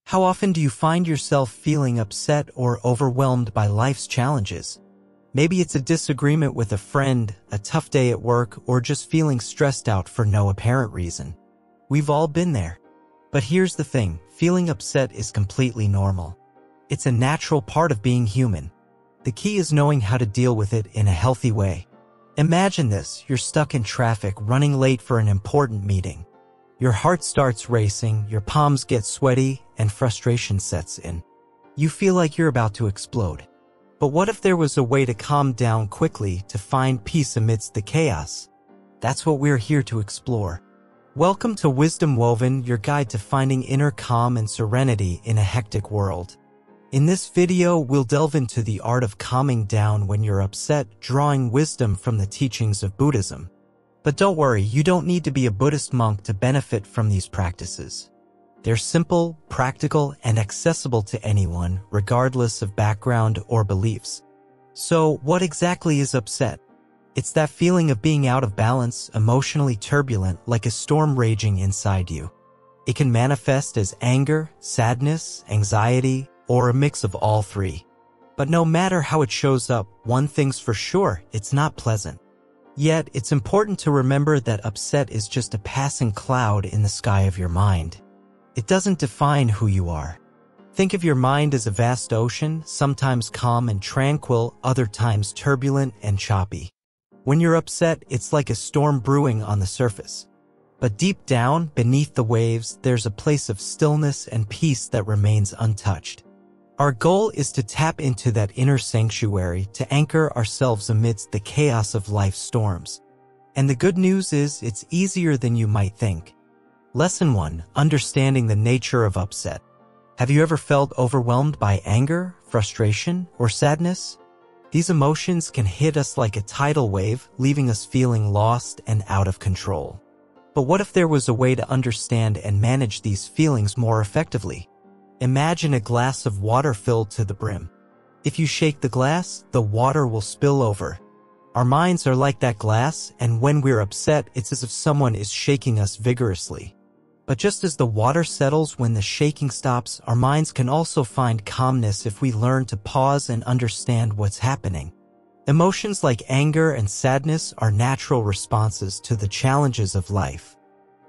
How often do you find yourself feeling upset or overwhelmed by life's challenges? Maybe it's a disagreement with a friend, a tough day at work, or just feeling stressed out for no apparent reason. We've all been there. But here's the thing, feeling upset is completely normal. It's a natural part of being human. The key is knowing how to deal with it in a healthy way. Imagine this, you're stuck in traffic, running late for an important meeting. Your heart starts racing, your palms get sweaty, and frustration sets in. You feel like you're about to explode. But what if there was a way to calm down quickly, to find peace amidst the chaos? That's what we're here to explore. Welcome to Wisdom Woven, your guide to finding inner calm and serenity in a hectic world. In this video, we'll delve into the art of calming down when you're upset, drawing wisdom from the teachings of Buddhism. But don't worry, you don't need to be a Buddhist monk to benefit from these practices. They're simple, practical, and accessible to anyone, regardless of background or beliefs. So, what exactly is upset? It's that feeling of being out of balance, emotionally turbulent, like a storm raging inside you. It can manifest as anger, sadness, anxiety, or a mix of all three. But no matter how it shows up, one thing's for sure, it's not pleasant. Yet, it's important to remember that upset is just a passing cloud in the sky of your mind. It doesn't define who you are. Think of your mind as a vast ocean, sometimes calm and tranquil, other times turbulent and choppy. When you're upset, it's like a storm brewing on the surface. But deep down, beneath the waves, there's a place of stillness and peace that remains untouched. Our goal is to tap into that inner sanctuary, to anchor ourselves amidst the chaos of life's storms. And the good news is, it's easier than you might think. Lesson 1. Understanding the nature of upset. Have you ever felt overwhelmed by anger, frustration, or sadness? These emotions can hit us like a tidal wave, leaving us feeling lost and out of control. But what if there was a way to understand and manage these feelings more effectively? Imagine a glass of water filled to the brim. If you shake the glass, the water will spill over. Our minds are like that glass, and when we're upset, it's as if someone is shaking us vigorously. But just as the water settles when the shaking stops, our minds can also find calmness if we learn to pause and understand what's happening. Emotions like anger and sadness are natural responses to the challenges of life.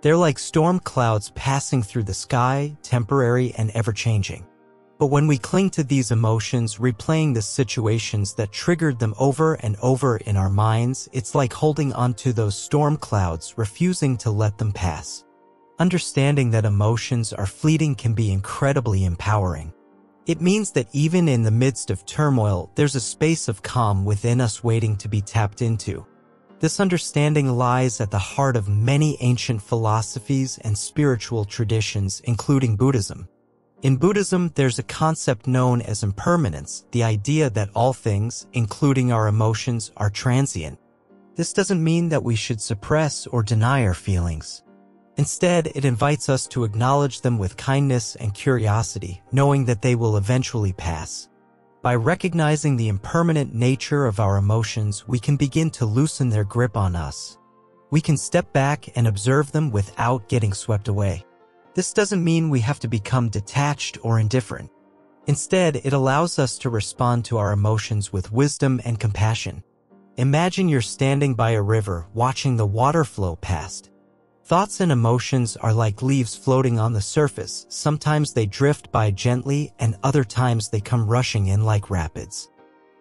They're like storm clouds passing through the sky, temporary and ever-changing. But when we cling to these emotions, replaying the situations that triggered them over and over in our minds, it's like holding onto those storm clouds, refusing to let them pass. Understanding that emotions are fleeting can be incredibly empowering. It means that even in the midst of turmoil, there's a space of calm within us waiting to be tapped into. This understanding lies at the heart of many ancient philosophies and spiritual traditions, including Buddhism. In Buddhism, there's a concept known as impermanence, the idea that all things, including our emotions, are transient. This doesn't mean that we should suppress or deny our feelings. Instead, it invites us to acknowledge them with kindness and curiosity, knowing that they will eventually pass. By recognizing the impermanent nature of our emotions, we can begin to loosen their grip on us. We can step back and observe them without getting swept away. This doesn't mean we have to become detached or indifferent. Instead, it allows us to respond to our emotions with wisdom and compassion. Imagine you're standing by a river, watching the water flow past. Thoughts and emotions are like leaves floating on the surface. Sometimes they drift by gently, and other times they come rushing in like rapids.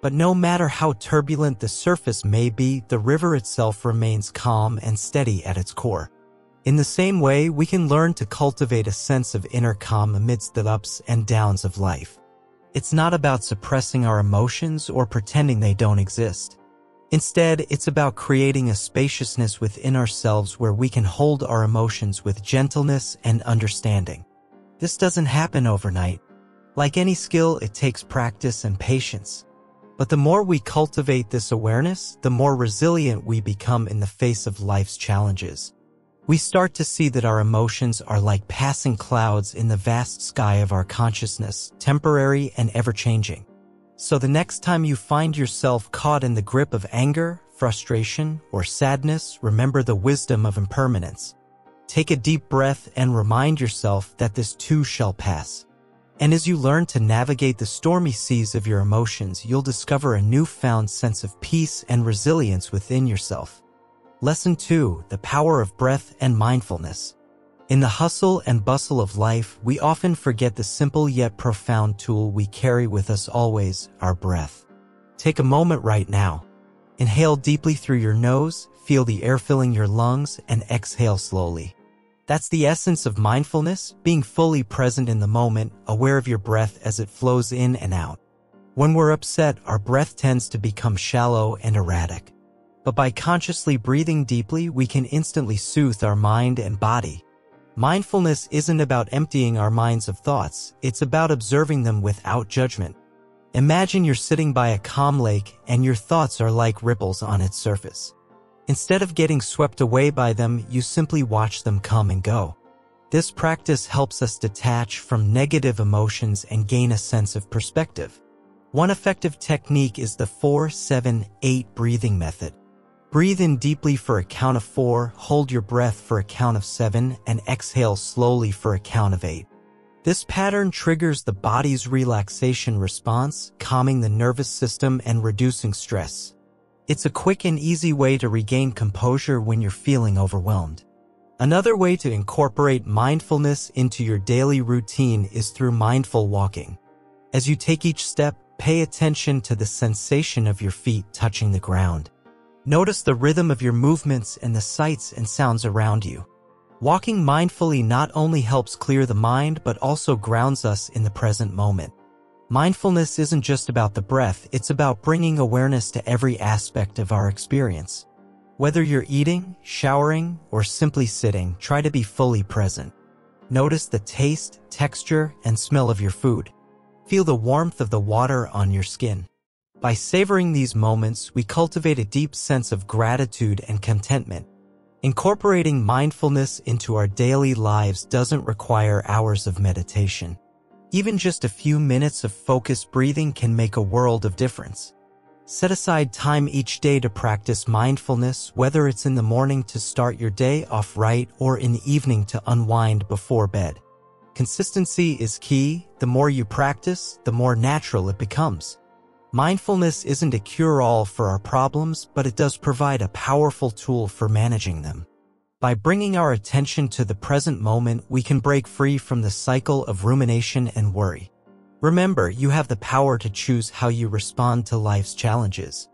But no matter how turbulent the surface may be, the river itself remains calm and steady at its core. In the same way, we can learn to cultivate a sense of inner calm amidst the ups and downs of life. It's not about suppressing our emotions or pretending they don't exist. Instead, it's about creating a spaciousness within ourselves where we can hold our emotions with gentleness and understanding. This doesn't happen overnight. Like any skill, it takes practice and patience. But the more we cultivate this awareness, the more resilient we become in the face of life's challenges. We start to see that our emotions are like passing clouds in the vast sky of our consciousness, temporary and ever-changing. So the next time you find yourself caught in the grip of anger, frustration, or sadness, remember the wisdom of impermanence. Take a deep breath and remind yourself that this too shall pass. And as you learn to navigate the stormy seas of your emotions, you'll discover a newfound sense of peace and resilience within yourself. Lesson 2: The power of breath and mindfulness. In the hustle and bustle of life, we often forget the simple yet profound tool we carry with us always: our breath. Take a moment right now. Inhale deeply through your nose, feel the air filling your lungs, and exhale slowly. That's the essence of mindfulness, being fully present in the moment, aware of your breath as it flows in and out. When we're upset, our breath tends to become shallow and erratic. But by consciously breathing deeply, we can instantly soothe our mind and body. Mindfulness isn't about emptying our minds of thoughts, it's about observing them without judgment. Imagine you're sitting by a calm lake and your thoughts are like ripples on its surface. Instead of getting swept away by them, you simply watch them come and go. This practice helps us detach from negative emotions and gain a sense of perspective. One effective technique is the 4-7-8 breathing method. Breathe in deeply for a count of 4, hold your breath for a count of 7, and exhale slowly for a count of 8. This pattern triggers the body's relaxation response, calming the nervous system and reducing stress. It's a quick and easy way to regain composure when you're feeling overwhelmed. Another way to incorporate mindfulness into your daily routine is through mindful walking. As you take each step, pay attention to the sensation of your feet touching the ground. Notice the rhythm of your movements and the sights and sounds around you. Walking mindfully not only helps clear the mind but also grounds us in the present moment. Mindfulness isn't just about the breath, it's about bringing awareness to every aspect of our experience. Whether you're eating, showering, or simply sitting, try to be fully present. Notice the taste, texture, and smell of your food. Feel the warmth of the water on your skin. By savoring these moments, we cultivate a deep sense of gratitude and contentment. Incorporating mindfulness into our daily lives doesn't require hours of meditation. Even just a few minutes of focused breathing can make a world of difference. Set aside time each day to practice mindfulness, whether it's in the morning to start your day off right or in the evening to unwind before bed. Consistency is key. The more you practice, the more natural it becomes. Mindfulness isn't a cure-all for our problems, but it does provide a powerful tool for managing them. By bringing our attention to the present moment, we can break free from the cycle of rumination and worry. Remember, you have the power to choose how you respond to life's challenges.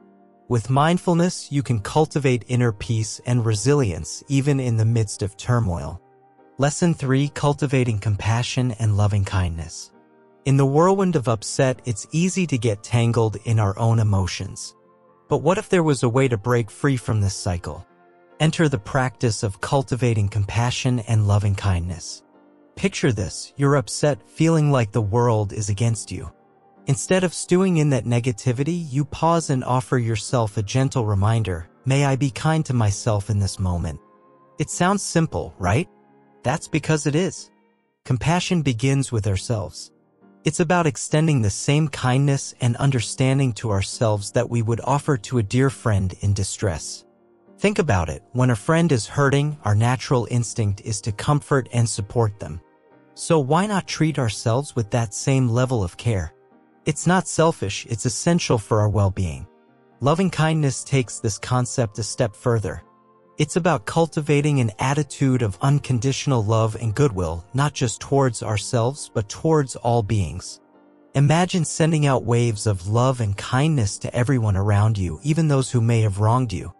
With mindfulness, you can cultivate inner peace and resilience even in the midst of turmoil. Lesson 3: Cultivating compassion and loving kindness. In the whirlwind of upset, it's easy to get tangled in our own emotions. But what if there was a way to break free from this cycle? Enter the practice of cultivating compassion and loving kindness. Picture this: you're upset, feeling like the world is against you. Instead of stewing in that negativity, you pause and offer yourself a gentle reminder: may I be kind to myself in this moment. It sounds simple, right? That's because it is. Compassion begins with ourselves. It's about extending the same kindness and understanding to ourselves that we would offer to a dear friend in distress. Think about it. When a friend is hurting, our natural instinct is to comfort and support them. So why not treat ourselves with that same level of care? It's not selfish, it's essential for our well-being. Loving kindness takes this concept a step further. It's about cultivating an attitude of unconditional love and goodwill, not just towards ourselves, but towards all beings. Imagine sending out waves of love and kindness to everyone around you, even those who may have wronged you.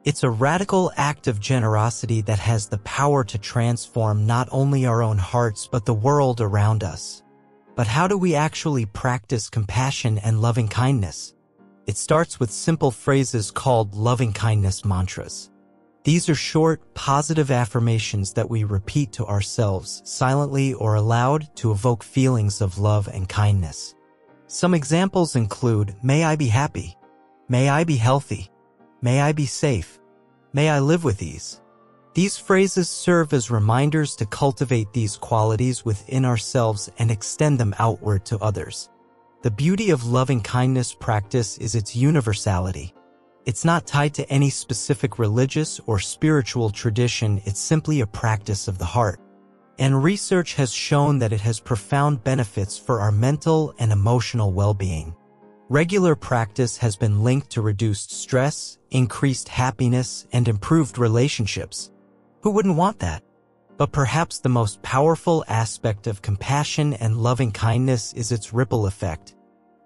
It's a radical act of generosity that has the power to transform not only our own hearts, but the world around us. But how do we actually practice compassion and loving kindness? It starts with simple phrases called loving kindness mantras. These are short, positive affirmations that we repeat to ourselves, silently or aloud, to evoke feelings of love and kindness. Some examples include: may I be happy, may I be healthy, may I be safe, may I live with ease. These phrases serve as reminders to cultivate these qualities within ourselves and extend them outward to others. The beauty of loving kindness practice is its universality. It's not tied to any specific religious or spiritual tradition, it's simply a practice of the heart. And research has shown that it has profound benefits for our mental and emotional well-being. Regular practice has been linked to reduced stress, increased happiness, and improved relationships. Who wouldn't want that? But perhaps the most powerful aspect of compassion and loving kindness is its ripple effect.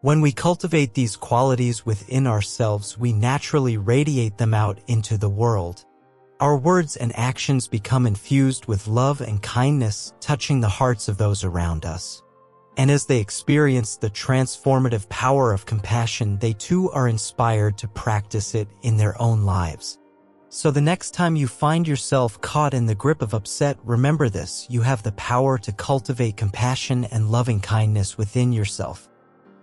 When we cultivate these qualities within ourselves, we naturally radiate them out into the world. Our words and actions become infused with love and kindness, touching the hearts of those around us. And as they experience the transformative power of compassion, they too are inspired to practice it in their own lives. So the next time you find yourself caught in the grip of upset, remember this: you have the power to cultivate compassion and loving kindness within yourself.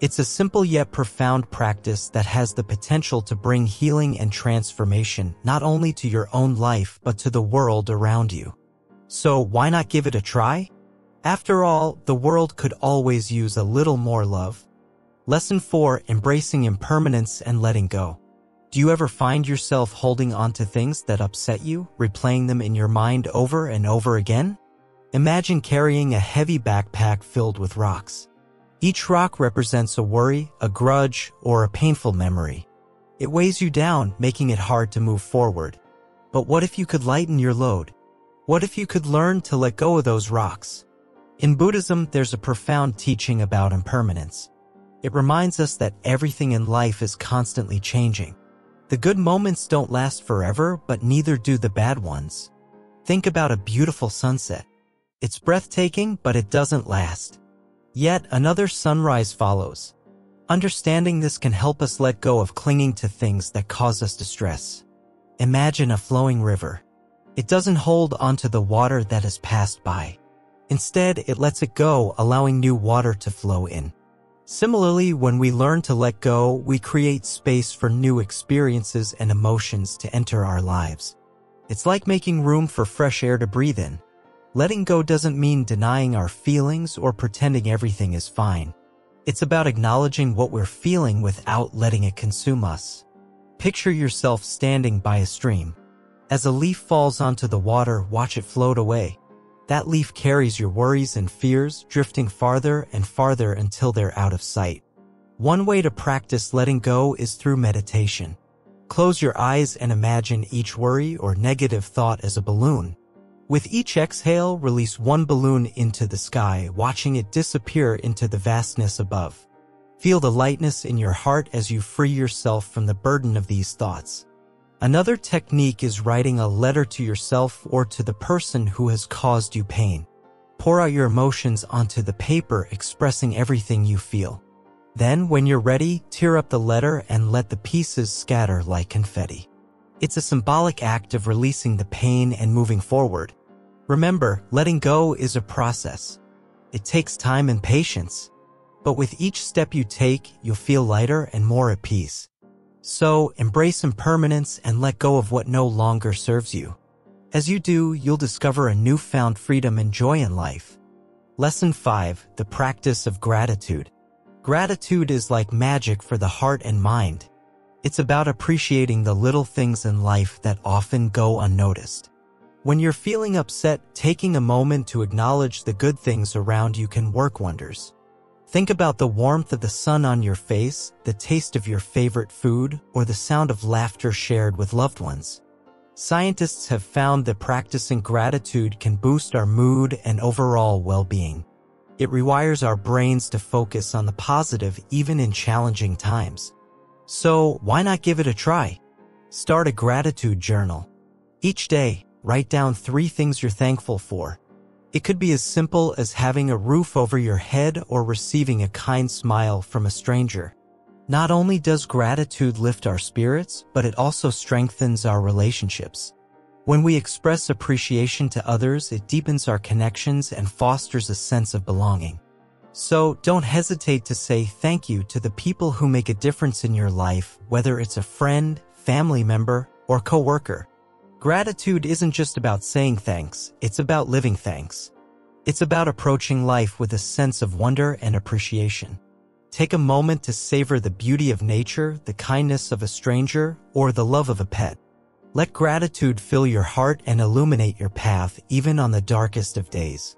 It's a simple yet profound practice that has the potential to bring healing and transformation not only to your own life but to the world around you. So why not give it a try? After all, the world could always use a little more love. Lesson 4: Embracing Impermanence and Letting Go. Do you ever find yourself holding on to things that upset you, replaying them in your mind over and over again? Imagine carrying a heavy backpack filled with rocks. Each rock represents a worry, a grudge, or a painful memory. It weighs you down, making it hard to move forward. But what if you could lighten your load? What if you could learn to let go of those rocks? In Buddhism, there's a profound teaching about impermanence. It reminds us that everything in life is constantly changing. The good moments don't last forever, but neither do the bad ones. Think about a beautiful sunset. It's breathtaking, but it doesn't last. Yet another sunrise follows. Understanding this can help us let go of clinging to things that cause us distress. Imagine a flowing river. It doesn't hold onto the water that has passed by. Instead, it lets it go, allowing new water to flow in. Similarly, when we learn to let go, we create space for new experiences and emotions to enter our lives. It's like making room for fresh air to breathe in. Letting go doesn't mean denying our feelings or pretending everything is fine. It's about acknowledging what we're feeling without letting it consume us. Picture yourself standing by a stream. As a leaf falls onto the water, watch it float away. That leaf carries your worries and fears, drifting farther and farther until they're out of sight. One way to practice letting go is through meditation. Close your eyes and imagine each worry or negative thought as a balloon. With each exhale, release one balloon into the sky, watching it disappear into the vastness above. Feel the lightness in your heart as you free yourself from the burden of these thoughts. Another technique is writing a letter to yourself or to the person who has caused you pain. Pour out your emotions onto the paper, expressing everything you feel. Then, when you're ready, tear up the letter and let the pieces scatter like confetti. It's a symbolic act of releasing the pain and moving forward. Remember, letting go is a process. It takes time and patience. But with each step you take, you'll feel lighter and more at peace. So, embrace impermanence and let go of what no longer serves you. As you do, you'll discover a newfound freedom and joy in life. Lesson 5: The Practice of Gratitude. Gratitude is like magic for the heart and mind. It's about appreciating the little things in life that often go unnoticed. When you're feeling upset, taking a moment to acknowledge the good things around you can work wonders. Think about the warmth of the sun on your face, the taste of your favorite food, or the sound of laughter shared with loved ones. Scientists have found that practicing gratitude can boost our mood and overall well-being. It rewires our brains to focus on the positive even in challenging times. So, why not give it a try? Start a gratitude journal. Each day, write down 3 things you're thankful for. It could be as simple as having a roof over your head or receiving a kind smile from a stranger. Not only does gratitude lift our spirits, but it also strengthens our relationships. When we express appreciation to others, it deepens our connections and fosters a sense of belonging. So, don't hesitate to say thank you to the people who make a difference in your life, whether it's a friend, family member, or coworker. Gratitude isn't just about saying thanks, it's about living thanks. It's about approaching life with a sense of wonder and appreciation. Take a moment to savor the beauty of nature, the kindness of a stranger, or the love of a pet. Let gratitude fill your heart and illuminate your path even on the darkest of days.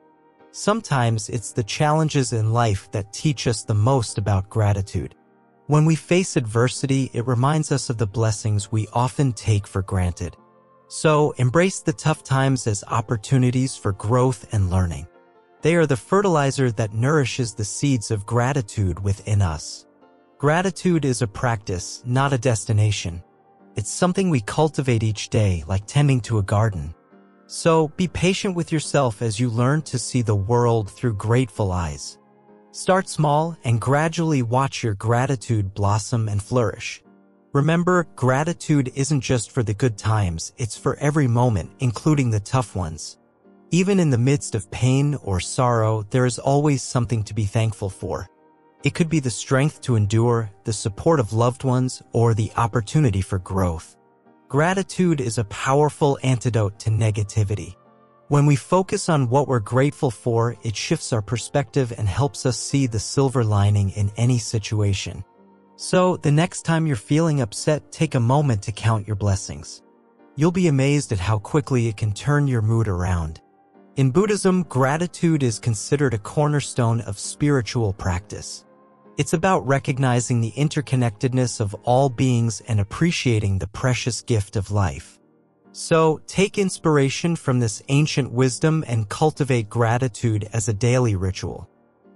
Sometimes it's the challenges in life that teach us the most about gratitude. When we face adversity, it reminds us of the blessings we often take for granted. So, embrace the tough times as opportunities for growth and learning. They are the fertilizer that nourishes the seeds of gratitude within us. Gratitude is a practice, not a destination. It's something we cultivate each day, like tending to a garden. So, be patient with yourself as you learn to see the world through grateful eyes. Start small and gradually watch your gratitude blossom and flourish. Remember, gratitude isn't just for the good times, it's for every moment, including the tough ones. Even in the midst of pain or sorrow, there is always something to be thankful for. It could be the strength to endure, the support of loved ones, or the opportunity for growth. Gratitude is a powerful antidote to negativity. When we focus on what we're grateful for, it shifts our perspective and helps us see the silver lining in any situation. So, the next time you're feeling upset, take a moment to count your blessings. You'll be amazed at how quickly it can turn your mood around. In Buddhism, gratitude is considered a cornerstone of spiritual practice. It's about recognizing the interconnectedness of all beings and appreciating the precious gift of life. So, take inspiration from this ancient wisdom and cultivate gratitude as a daily ritual.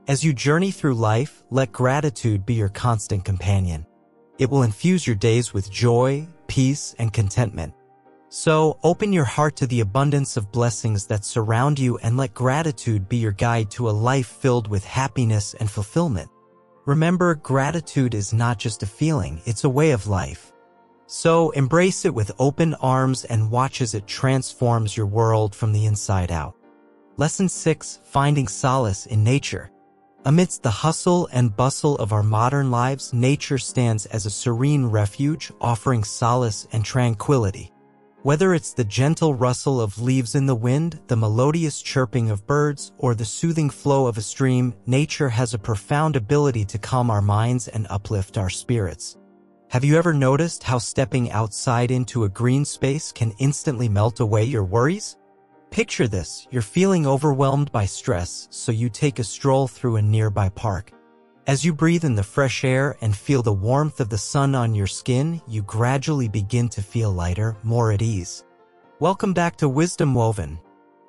As you journey through life, let gratitude be your constant companion. It will infuse your days with joy, peace, and contentment. So, open your heart to the abundance of blessings that surround you and let gratitude be your guide to a life filled with happiness and fulfillment. Remember, gratitude is not just a feeling, it's a way of life. So, embrace it with open arms and watch as it transforms your world from the inside out. Lesson 6. Finding solace in nature. Amidst the hustle and bustle of our modern lives, nature stands as a serene refuge, offering solace and tranquility. Whether it's the gentle rustle of leaves in the wind, the melodious chirping of birds, or the soothing flow of a stream, nature has a profound ability to calm our minds and uplift our spirits. Have you ever noticed how stepping outside into a green space can instantly melt away your worries? Picture this, you're feeling overwhelmed by stress, so you take a stroll through a nearby park. As you breathe in the fresh air and feel the warmth of the sun on your skin, you gradually begin to feel lighter, more at ease. Welcome back to Wisdom Woven.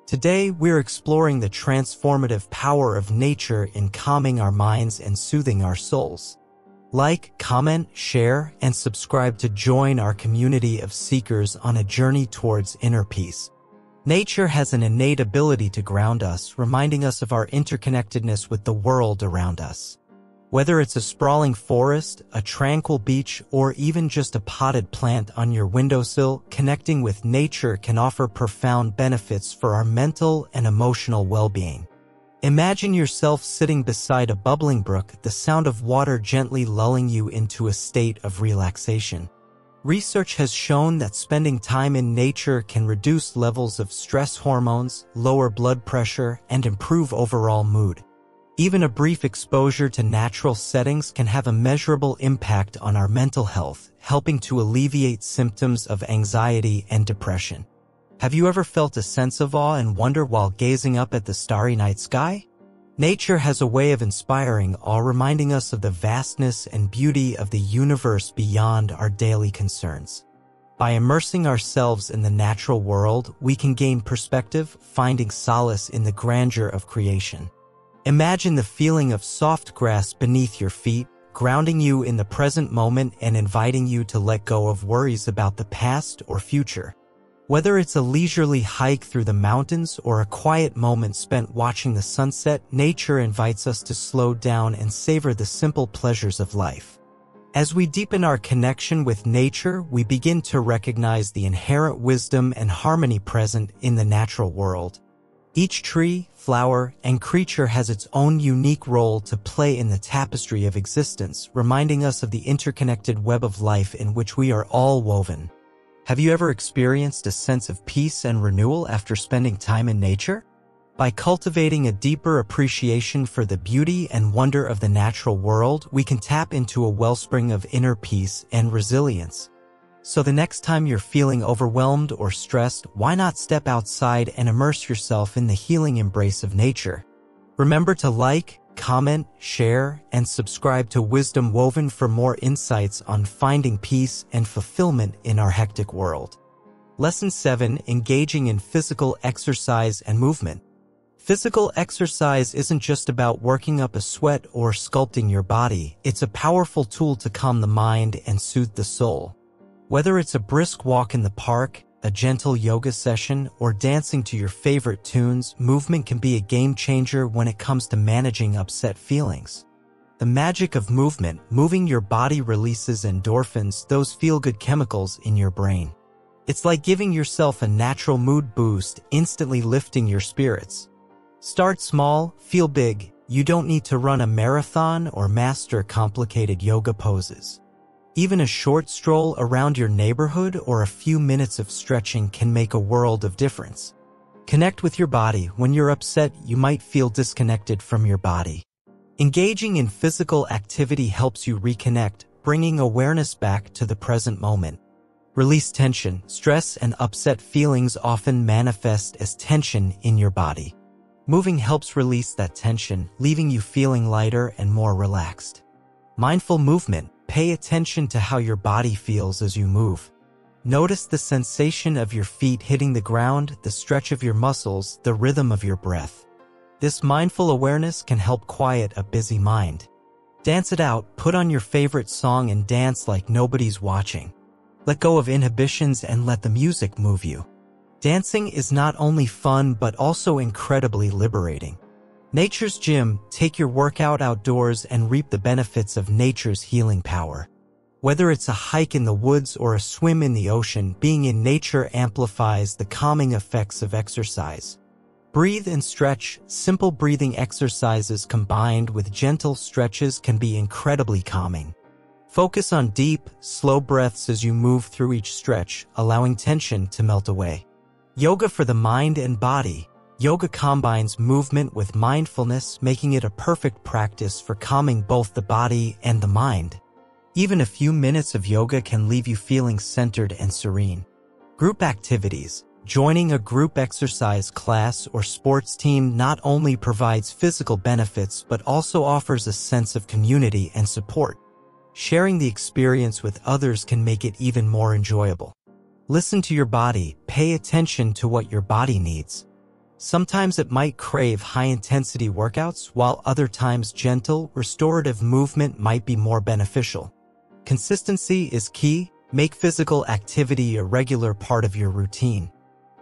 Today, we're exploring the transformative power of nature in calming our minds and soothing our souls. Like, comment, share, and subscribe to join our community of seekers on a journey towards inner peace. Nature has an innate ability to ground us, reminding us of our interconnectedness with the world around us. Whether it's a sprawling forest, a tranquil beach, or even just a potted plant on your windowsill, connecting with nature can offer profound benefits for our mental and emotional well-being. Imagine yourself sitting beside a bubbling brook, the sound of water gently lulling you into a state of relaxation. Research has shown that spending time in nature can reduce levels of stress hormones, lower blood pressure, and improve overall mood. Even a brief exposure to natural settings can have a measurable impact on our mental health, helping to alleviate symptoms of anxiety and depression. Have you ever felt a sense of awe and wonder while gazing up at the starry night sky? Nature has a way of inspiring awe, reminding us of the vastness and beauty of the universe beyond our daily concerns. By immersing ourselves in the natural world, we can gain perspective, finding solace in the grandeur of creation. Imagine the feeling of soft grass beneath your feet, grounding you in the present moment and inviting you to let go of worries about the past or future. Whether it's a leisurely hike through the mountains or a quiet moment spent watching the sunset, nature invites us to slow down and savor the simple pleasures of life. As we deepen our connection with nature, we begin to recognize the inherent wisdom and harmony present in the natural world. Each tree, flower, and creature has its own unique role to play in the tapestry of existence, reminding us of the interconnected web of life in which we are all woven. Have you ever experienced a sense of peace and renewal after spending time in nature? By cultivating a deeper appreciation for the beauty and wonder of the natural world, we can tap into a wellspring of inner peace and resilience. So the next time you're feeling overwhelmed or stressed, why not step outside and immerse yourself in the healing embrace of nature? Remember to like, comment, share, and subscribe to Wisdom Woven for more insights on finding peace and fulfillment in our hectic world. Lesson 7. Engaging in physical exercise and movement. Physical exercise isn't just about working up a sweat or sculpting your body. It's a powerful tool to calm the mind and soothe the soul. Whether it's a brisk walk in the park, a gentle yoga session, or dancing to your favorite tunes, movement can be a game changer when it comes to managing upset feelings. The magic of movement, moving your body releases endorphins, those feel-good chemicals in your brain. It's like giving yourself a natural mood boost, instantly lifting your spirits. Start small, feel big. You don't need to run a marathon or master complicated yoga poses. Even a short stroll around your neighborhood or a few minutes of stretching can make a world of difference. Connect with your body. When you're upset, you might feel disconnected from your body. Engaging in physical activity helps you reconnect, bringing awareness back to the present moment. Release tension. Stress and upset feelings often manifest as tension in your body. Moving helps release that tension, leaving you feeling lighter and more relaxed. Mindful movement. Pay attention to how your body feels as you move. Notice the sensation of your feet hitting the ground, the stretch of your muscles, the rhythm of your breath. This mindful awareness can help quiet a busy mind. Dance it out. Put on your favorite song and dance like nobody's watching. Let go of inhibitions and let the music move you. Dancing is not only fun but also incredibly liberating. Nature's gym. Take your workout outdoors and reap the benefits of nature's healing power. Whether it's a hike in the woods or a swim in the ocean, being in nature amplifies the calming effects of exercise. Breathe and stretch. Simple breathing exercises combined with gentle stretches can be incredibly calming. Focus on deep, slow breaths as you move through each stretch, allowing tension to melt away. Yoga for the mind and body. Yoga combines movement with mindfulness, making it a perfect practice for calming both the body and the mind. Even a few minutes of yoga can leave you feeling centered and serene. Group activities. Joining a group exercise class or sports team not only provides physical benefits but also offers a sense of community and support. Sharing the experience with others can make it even more enjoyable. Listen to your body. Pay attention to what your body needs. Sometimes it might crave high-intensity workouts, while other times gentle, restorative movement might be more beneficial. Consistency is key. Make physical activity a regular part of your routine.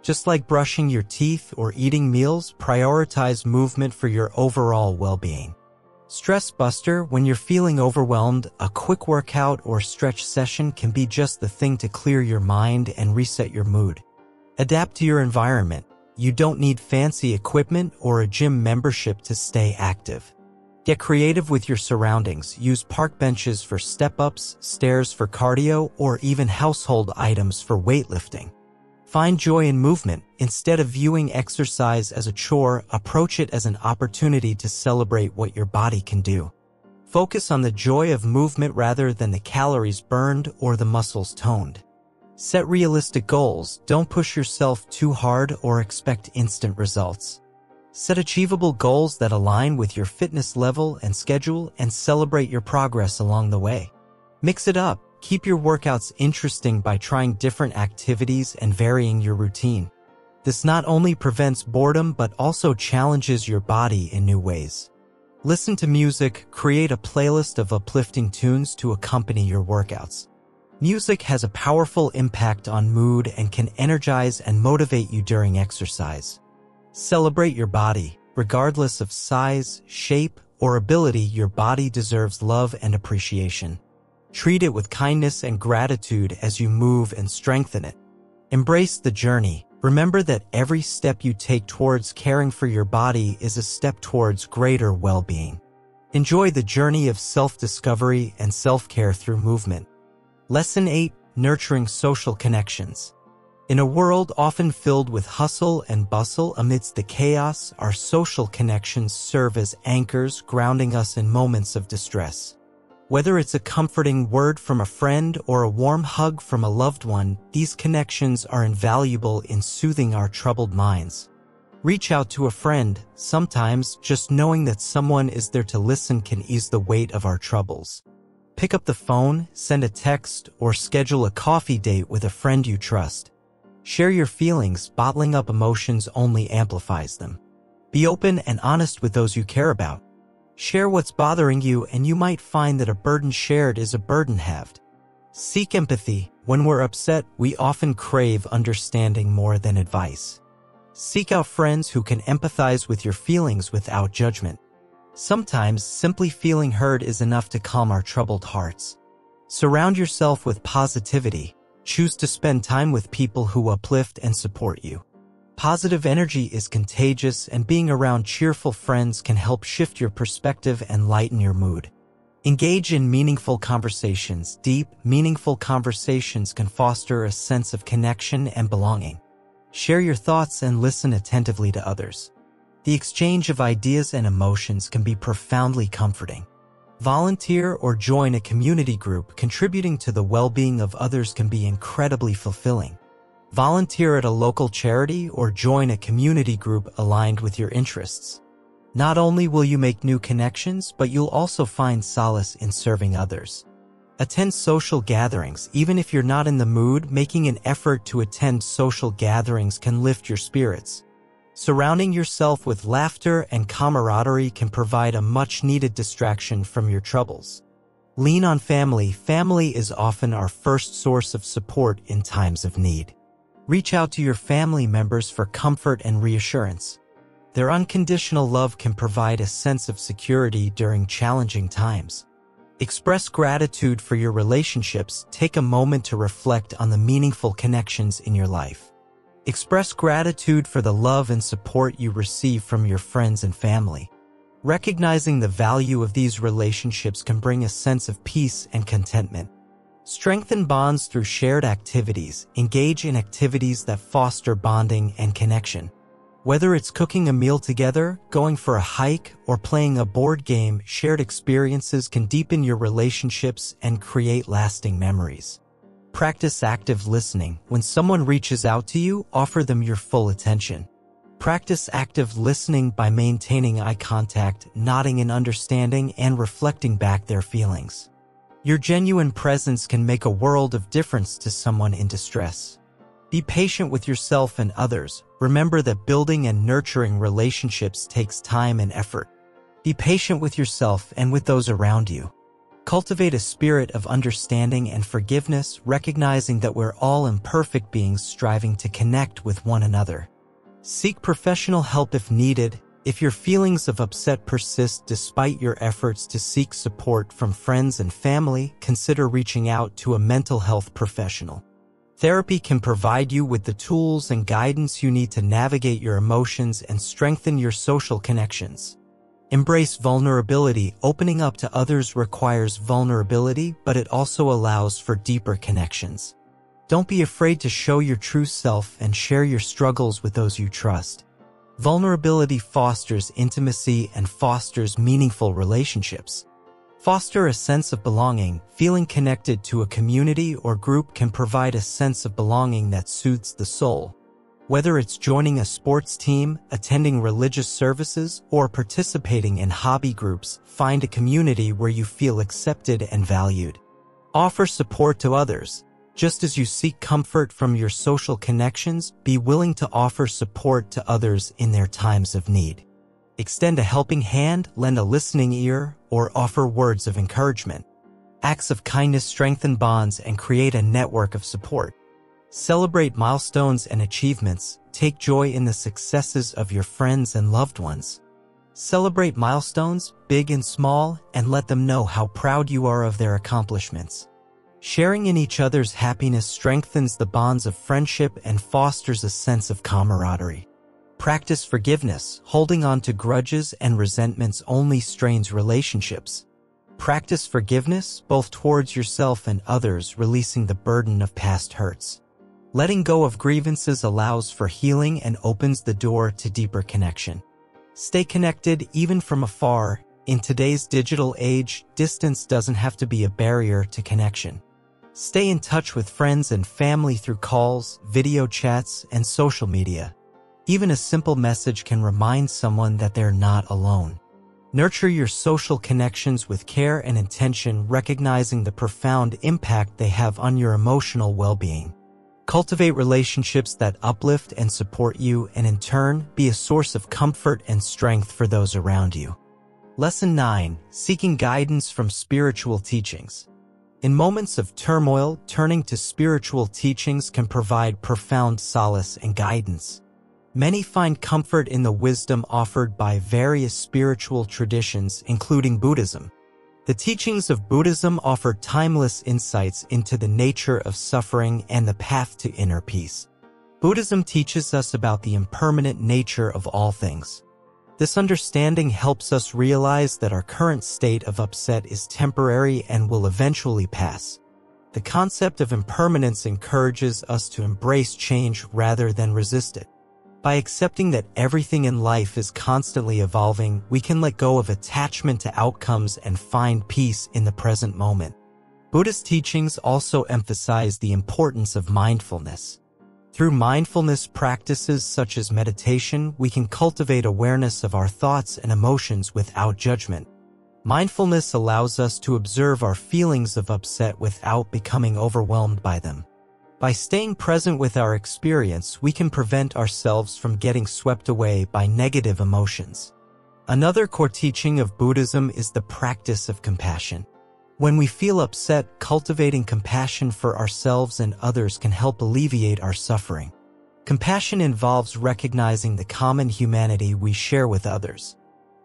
Just like brushing your teeth or eating meals, prioritize movement for your overall well-being. Stress buster. When you're feeling overwhelmed, a quick workout or stretch session can be just the thing to clear your mind and reset your mood. Adapt to your environment. You don't need fancy equipment or a gym membership to stay active. Get creative with your surroundings. Use park benches for step-ups, stairs for cardio, or even household items for weightlifting. Find joy in movement. Instead of viewing exercise as a chore, approach it as an opportunity to celebrate what your body can do. Focus on the joy of movement rather than the calories burned or the muscles toned. Set realistic goals. Don't push yourself too hard or expect instant results. Set achievable goals that align with your fitness level and schedule, and celebrate your progress along the way. Mix it up. Keep your workouts interesting by trying different activities and varying your routine. This not only prevents boredom but also challenges your body in new ways. Listen to music. Create a playlist of uplifting tunes to accompany your workouts. Music has a powerful impact on mood and can energize and motivate you during exercise. Celebrate your body. Regardless of size, shape, or ability, your body deserves love and appreciation. Treat it with kindness and gratitude as you move and strengthen it. Embrace the journey. Remember that every step you take towards caring for your body is a step towards greater well-being. Enjoy the journey of self-discovery and self-care through movement. Lesson 8. Nurturing social connections. In a world often filled with hustle and bustle, amidst the chaos, our social connections serve as anchors, grounding us in moments of distress. Whether it's a comforting word from a friend or a warm hug from a loved one, these connections are invaluable in soothing our troubled minds. Reach out to a friend. Sometimes just knowing that someone is there to listen can ease the weight of our troubles. Pick up the phone, send a text, or schedule a coffee date with a friend you trust. Share your feelings. Bottling up emotions only amplifies them. Be open and honest with those you care about. Share what's bothering you, and you might find that a burden shared is a burden halved. Seek empathy. When we're upset, we often crave understanding more than advice. Seek out friends who can empathize with your feelings without judgment. Sometimes simply feeling heard is enough to calm our troubled hearts. Surround yourself with positivity. Choose to spend time with people who uplift and support you. Positive energy is contagious, and being around cheerful friends can help shift your perspective and lighten your mood. Engage in meaningful conversations. Deep, meaningful conversations can foster a sense of connection and belonging. Share your thoughts and listen attentively to others. The exchange of ideas and emotions can be profoundly comforting. Volunteer or join a community group. Contributing to the well-being of others can be incredibly fulfilling. Volunteer at a local charity or join a community group aligned with your interests. Not only will you make new connections, but you'll also find solace in serving others. Attend social gatherings. Even if you're not in the mood, making an effort to attend social gatherings can lift your spirits. Surrounding yourself with laughter and camaraderie can provide a much-needed distraction from your troubles. Lean on family. Family is often our first source of support in times of need. Reach out to your family members for comfort and reassurance. Their unconditional love can provide a sense of security during challenging times. Express gratitude for your relationships. Take a moment to reflect on the meaningful connections in your life. Express gratitude for the love and support you receive from your friends and family. Recognizing the value of these relationships can bring a sense of peace and contentment. Strengthen bonds through shared activities. Engage in activities that foster bonding and connection. Whether it's cooking a meal together, going for a hike, or playing a board game, shared experiences can deepen your relationships and create lasting memories. Practice active listening. When someone reaches out to you, offer them your full attention. Practice active listening by maintaining eye contact, nodding in understanding, and reflecting back their feelings. Your genuine presence can make a world of difference to someone in distress. Be patient with yourself and others. Remember that building and nurturing relationships takes time and effort. Be patient with yourself and with those around you. Cultivate a spirit of understanding and forgiveness, recognizing that we're all imperfect beings striving to connect with one another. Seek professional help if needed. If your feelings of upset persist despite your efforts to seek support from friends and family, consider reaching out to a mental health professional. Therapy can provide you with the tools and guidance you need to navigate your emotions and strengthen your social connections. Embrace vulnerability. Opening up to others requires vulnerability, but it also allows for deeper connections. Don't be afraid to show your true self and share your struggles with those you trust. Vulnerability fosters intimacy and fosters meaningful relationships. Foster a sense of belonging. Feeling connected to a community or group can provide a sense of belonging that soothes the soul. Whether it's joining a sports team, attending religious services, or participating in hobby groups, find a community where you feel accepted and valued. Offer support to others. Just as you seek comfort from your social connections, be willing to offer support to others in their times of need. Extend a helping hand, lend a listening ear, or offer words of encouragement. Acts of kindness strengthen bonds and create a network of support. Celebrate milestones and achievements. Take joy in the successes of your friends and loved ones. Celebrate milestones, big and small, and let them know how proud you are of their accomplishments. Sharing in each other's happiness strengthens the bonds of friendship and fosters a sense of camaraderie. Practice forgiveness. Holding on to grudges and resentments only strains relationships. Practice forgiveness, both towards yourself and others, releasing the burden of past hurts. Letting go of grievances allows for healing and opens the door to deeper connection. Stay connected even from afar. in today's digital age, distance doesn't have to be a barrier to connection. Stay in touch with friends and family through calls, video chats, and social media. Even a simple message can remind someone that they're not alone. Nurture your social connections with care and intention, recognizing the profound impact they have on your emotional well-being. Cultivate relationships that uplift and support you, and in turn, be a source of comfort and strength for those around you. Lesson 9. Seeking guidance from spiritual teachings. In moments of turmoil, turning to spiritual teachings can provide profound solace and guidance. Many find comfort in the wisdom offered by various spiritual traditions, including Buddhism. The teachings of Buddhism offer timeless insights into the nature of suffering and the path to inner peace. Buddhism teaches us about the impermanent nature of all things. This understanding helps us realize that our current state of upset is temporary and will eventually pass. The concept of impermanence encourages us to embrace change rather than resist it. By accepting that everything in life is constantly evolving, we can let go of attachment to outcomes and find peace in the present moment. Buddhist teachings also emphasize the importance of mindfulness. Through mindfulness practices such as meditation, we can cultivate awareness of our thoughts and emotions without judgment. Mindfulness allows us to observe our feelings of upset without becoming overwhelmed by them. By staying present with our experience, we can prevent ourselves from getting swept away by negative emotions. Another core teaching of Buddhism is the practice of compassion. When we feel upset, cultivating compassion for ourselves and others can help alleviate our suffering. Compassion involves recognizing the common humanity we share with others.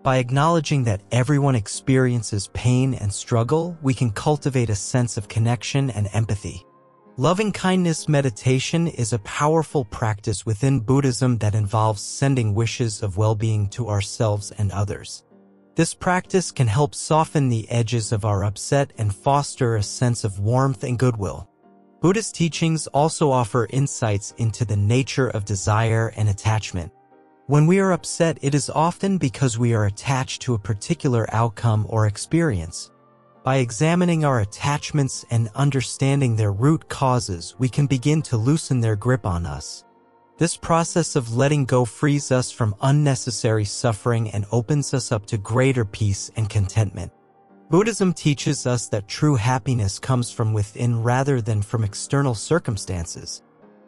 By acknowledging that everyone experiences pain and struggle, we can cultivate a sense of connection and empathy. Loving-kindness meditation is a powerful practice within Buddhism that involves sending wishes of well-being to ourselves and others. This practice can help soften the edges of our upset and foster a sense of warmth and goodwill. Buddhist teachings also offer insights into the nature of desire and attachment. When we are upset, it is often because we are attached to a particular outcome or experience. By examining our attachments and understanding their root causes, we can begin to loosen their grip on us. This process of letting go frees us from unnecessary suffering and opens us up to greater peace and contentment. Buddhism teaches us that true happiness comes from within rather than from external circumstances.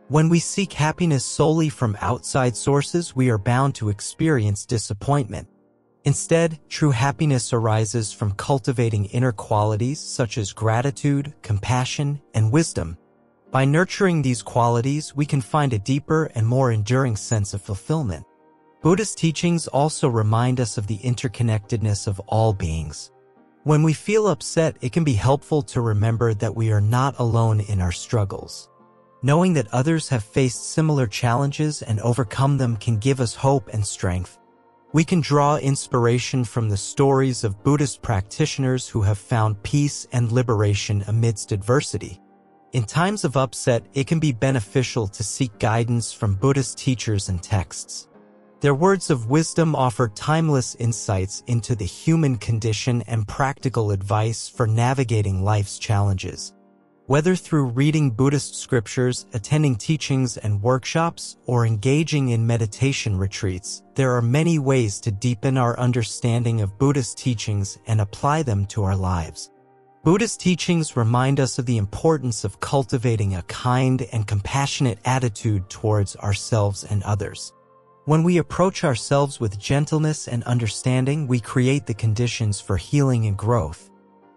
When we seek happiness solely from outside sources, we are bound to experience disappointment. Instead, true happiness arises from cultivating inner qualities such as gratitude, compassion, and wisdom. By nurturing these qualities, we can find a deeper and more enduring sense of fulfillment. Buddhist teachings also remind us of the interconnectedness of all beings. When we feel upset, it can be helpful to remember that we are not alone in our struggles. Knowing that others have faced similar challenges and overcome them can give us hope and strength. We can draw inspiration from the stories of Buddhist practitioners who have found peace and liberation amidst adversity. In times of upset, it can be beneficial to seek guidance from Buddhist teachers and texts. Their words of wisdom offer timeless insights into the human condition and practical advice for navigating life's challenges. Whether through reading Buddhist scriptures, attending teachings and workshops, or engaging in meditation retreats, there are many ways to deepen our understanding of Buddhist teachings and apply them to our lives. Buddhist teachings remind us of the importance of cultivating a kind and compassionate attitude towards ourselves and others. When we approach ourselves with gentleness and understanding, we create the conditions for healing and growth.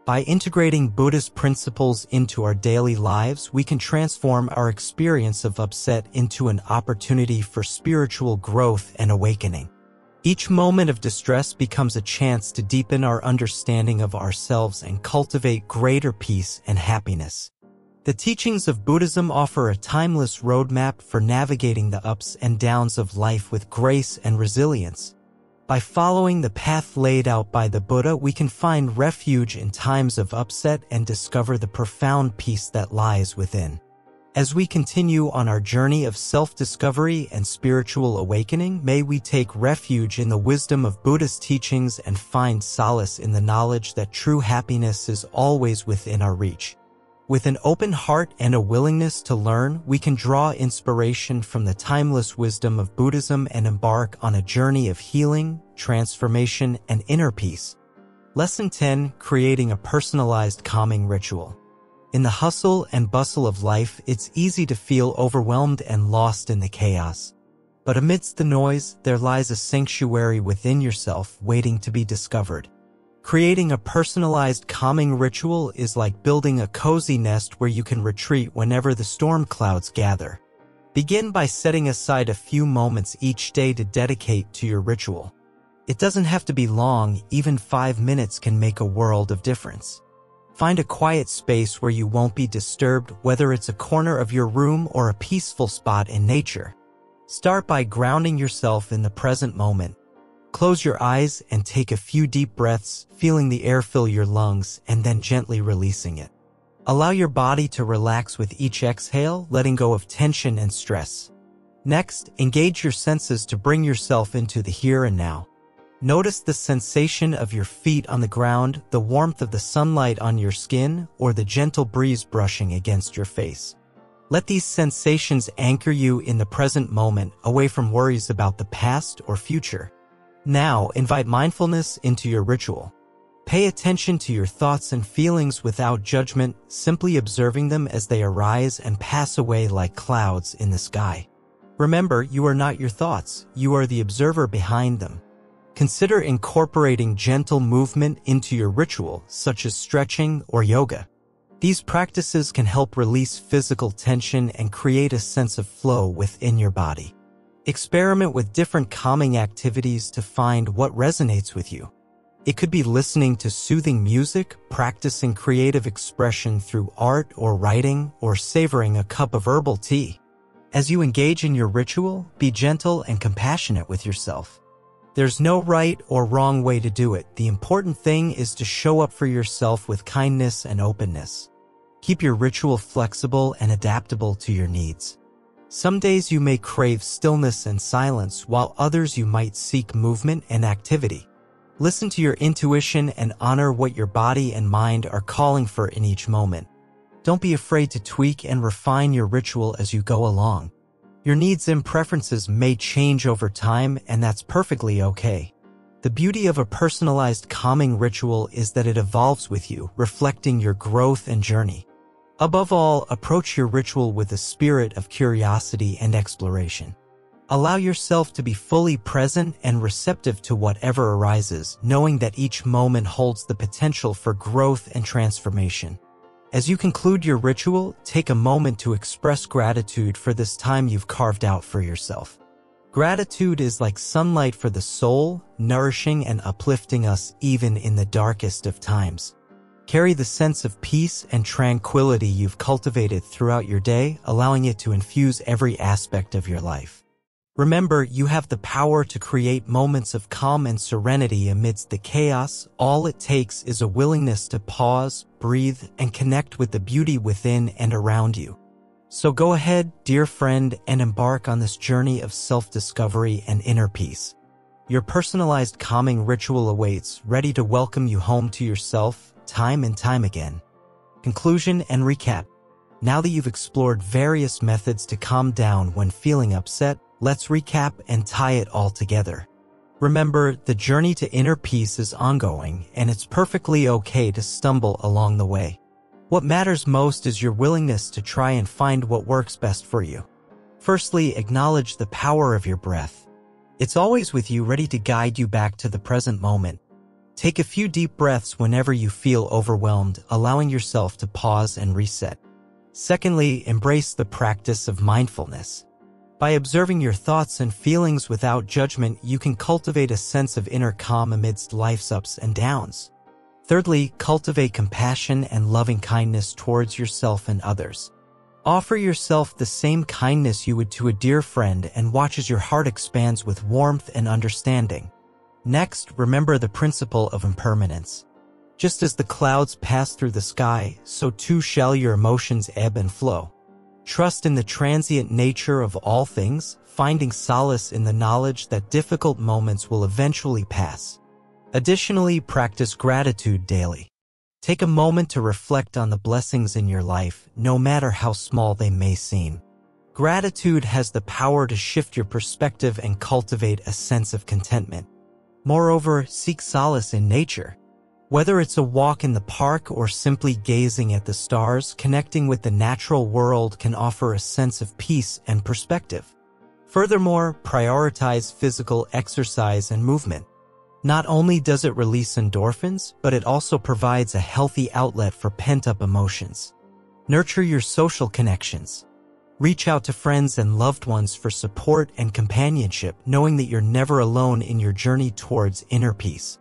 By integrating Buddhist principles into our daily lives, we can transform our experience of upset into an opportunity for spiritual growth and awakening. Each moment of distress becomes a chance to deepen our understanding of ourselves and cultivate greater peace and happiness. The teachings of Buddhism offer a timeless roadmap for navigating the ups and downs of life with grace and resilience. By following the path laid out by the Buddha, we can find refuge in times of upset and discover the profound peace that lies within. As we continue on our journey of self-discovery and spiritual awakening, may we take refuge in the wisdom of Buddhist teachings and find solace in the knowledge that true happiness is always within our reach. With an open heart and a willingness to learn, we can draw inspiration from the timeless wisdom of Buddhism and embark on a journey of healing, transformation, and inner peace. Lesson 10: Creating a personalized calming ritual. In the hustle and bustle of life, it's easy to feel overwhelmed and lost in the chaos. But amidst the noise, there lies a sanctuary within yourself waiting to be discovered. Creating a personalized calming ritual is like building a cozy nest where you can retreat whenever the storm clouds gather. Begin by setting aside a few moments each day to dedicate to your ritual. It doesn't have to be long, even 5 minutes can make a world of difference. Find a quiet space where you won't be disturbed, whether it's a corner of your room or a peaceful spot in nature. Start by grounding yourself in the present moment. Close your eyes and take a few deep breaths, feeling the air fill your lungs and then gently releasing it. Allow your body to relax with each exhale, letting go of tension and stress. Next, engage your senses to bring yourself into the here and now. Notice the sensation of your feet on the ground, the warmth of the sunlight on your skin, or the gentle breeze brushing against your face. Let these sensations anchor you in the present moment, away from worries about the past or future. Now, invite mindfulness into your ritual. Pay attention to your thoughts and feelings without judgment, simply observing them as they arise and pass away like clouds in the sky. Remember, you are not your thoughts, you are the observer behind them. Consider incorporating gentle movement into your ritual, such as stretching or yoga. These practices can help release physical tension and create a sense of flow within your body. Experiment with different calming activities to find what resonates with you. It could be listening to soothing music, practicing creative expression through art or writing, or savoring a cup of herbal tea. As you engage in your ritual, be gentle and compassionate with yourself. There's no right or wrong way to do it. The important thing is to show up for yourself with kindness and openness. Keep your ritual flexible and adaptable to your needs. Some days you may crave stillness and silence, while others you might seek movement and activity. Listen to your intuition and honor what your body and mind are calling for in each moment. Don't be afraid to tweak and refine your ritual as you go along. Your needs and preferences may change over time, and that's perfectly okay. The beauty of a personalized calming ritual is that it evolves with you, reflecting your growth and journey. Above all, approach your ritual with a spirit of curiosity and exploration. Allow yourself to be fully present and receptive to whatever arises, knowing that each moment holds the potential for growth and transformation. As you conclude your ritual, take a moment to express gratitude for this time you've carved out for yourself. Gratitude is like sunlight for the soul, nourishing and uplifting us even in the darkest of times. Carry the sense of peace and tranquility you've cultivated throughout your day, allowing it to infuse every aspect of your life. Remember, you have the power to create moments of calm and serenity amidst the chaos. All it takes is a willingness to pause, breathe, and connect with the beauty within and around you. So go ahead, dear friend, and embark on this journey of self-discovery and inner peace. Your personalized calming ritual awaits, ready to welcome you home to yourself, time and time again. Conclusion and recap. Now that you've explored various methods to calm down when feeling upset, let's recap and tie it all together. Remember, the journey to inner peace is ongoing, and it's perfectly okay to stumble along the way. What matters most is your willingness to try and find what works best for you. Firstly, acknowledge the power of your breath. It's always with you, ready to guide you back to the present moment. Take a few deep breaths whenever you feel overwhelmed, allowing yourself to pause and reset. Secondly, embrace the practice of mindfulness. By observing your thoughts and feelings without judgment, you can cultivate a sense of inner calm amidst life's ups and downs. Thirdly, cultivate compassion and loving kindness towards yourself and others. Offer yourself the same kindness you would to a dear friend and watch as your heart expands with warmth and understanding. Next, remember the principle of impermanence. Just as the clouds pass through the sky, so too shall your emotions ebb and flow. Trust in the transient nature of all things, finding solace in the knowledge that difficult moments will eventually pass. Additionally, practice gratitude daily. Take a moment to reflect on the blessings in your life, no matter how small they may seem. Gratitude has the power to shift your perspective and cultivate a sense of contentment. Moreover, seek solace in nature. Whether it's a walk in the park or simply gazing at the stars, connecting with the natural world can offer a sense of peace and perspective. Furthermore, prioritize physical exercise and movement. Not only does it release endorphins, but it also provides a healthy outlet for pent-up emotions. Nurture your social connections. Reach out to friends and loved ones for support and companionship, knowing that you're never alone in your journey towards inner peace.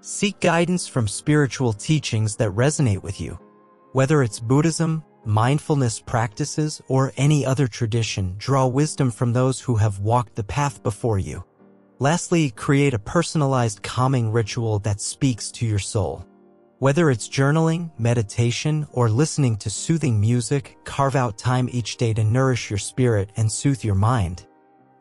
Seek guidance from spiritual teachings that resonate with you. Whether it's Buddhism, mindfulness practices, or any other tradition, draw wisdom from those who have walked the path before you. Lastly, create a personalized calming ritual that speaks to your soul. Whether it's journaling, meditation, or listening to soothing music, carve out time each day to nourish your spirit and soothe your mind.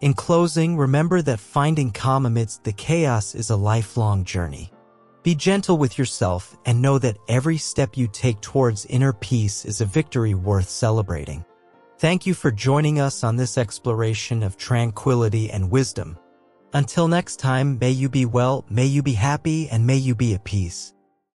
In closing, remember that finding calm amidst the chaos is a lifelong journey. Be gentle with yourself and know that every step you take towards inner peace is a victory worth celebrating. Thank you for joining us on this exploration of tranquility and wisdom. Until next time, may you be well, may you be happy, and may you be at peace.